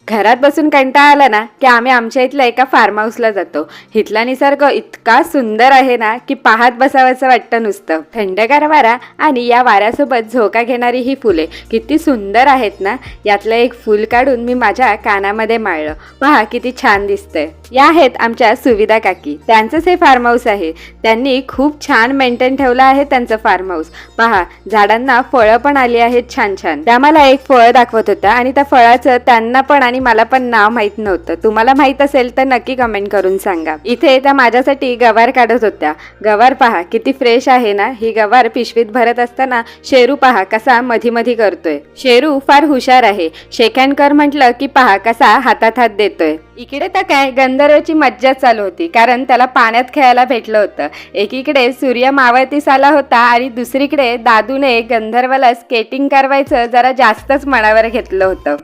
घरात बसून कंटाळा आला ना की आम्ही आमच्या इथल्या एका फार्म हाऊसला जातो. इथला निसर्ग इतका सुंदर आहे ना की पाहत बसावंसं वाटतं नुसतं. थंडगार वारा आणि या वाऱ्यासोबत झोका घेणारी ही फुले किती सुंदर आहेत ना. यातलं एक फूल काढून मी माझ्या कानामध्ये माळलं. पहा किती छान दिसतंय. या आहेत आमच्या सुविधा काकी. त्यांचंच हे फार्म हाऊस आहे. त्यांनी खूप छान मेंटेन ठेवलं आहे त्यांचं फार्म हाऊस. पहा झाडांना फळं पण आली आहेत छान छान. त्या मला एक फळ दाखवत होत्या आणि त्या फळाचं त्यांना पण आणि मला पण नाव माहित नव्हतं. तुम्हाला माहित असेल तर नक्की कमेंट करून सांगा. इथे त्या माझ्यासाठी गवार काढत होत्या. गवार पहा किती फ्रेश आहे ना. ही गवार पिशवीत भरत असताना शेरू पहा कसा मधी मधी करतोय. शेरू फार हुशार आहे. शेकहँड कर म्हटलं की पहा कसा हातात हात देतोय. इकडे तर काय गंधर्वची मज्जा चालू होती कारण त्याला पाण्यात खेळायला भेटलं होतं. एकीकडे सूर्य मावळतीस आला होता आणि दुसरीकडे दादूने गंधर्वाला स्केटिंग करवायचं जरा जास्तच मनावर घेतलं होतं.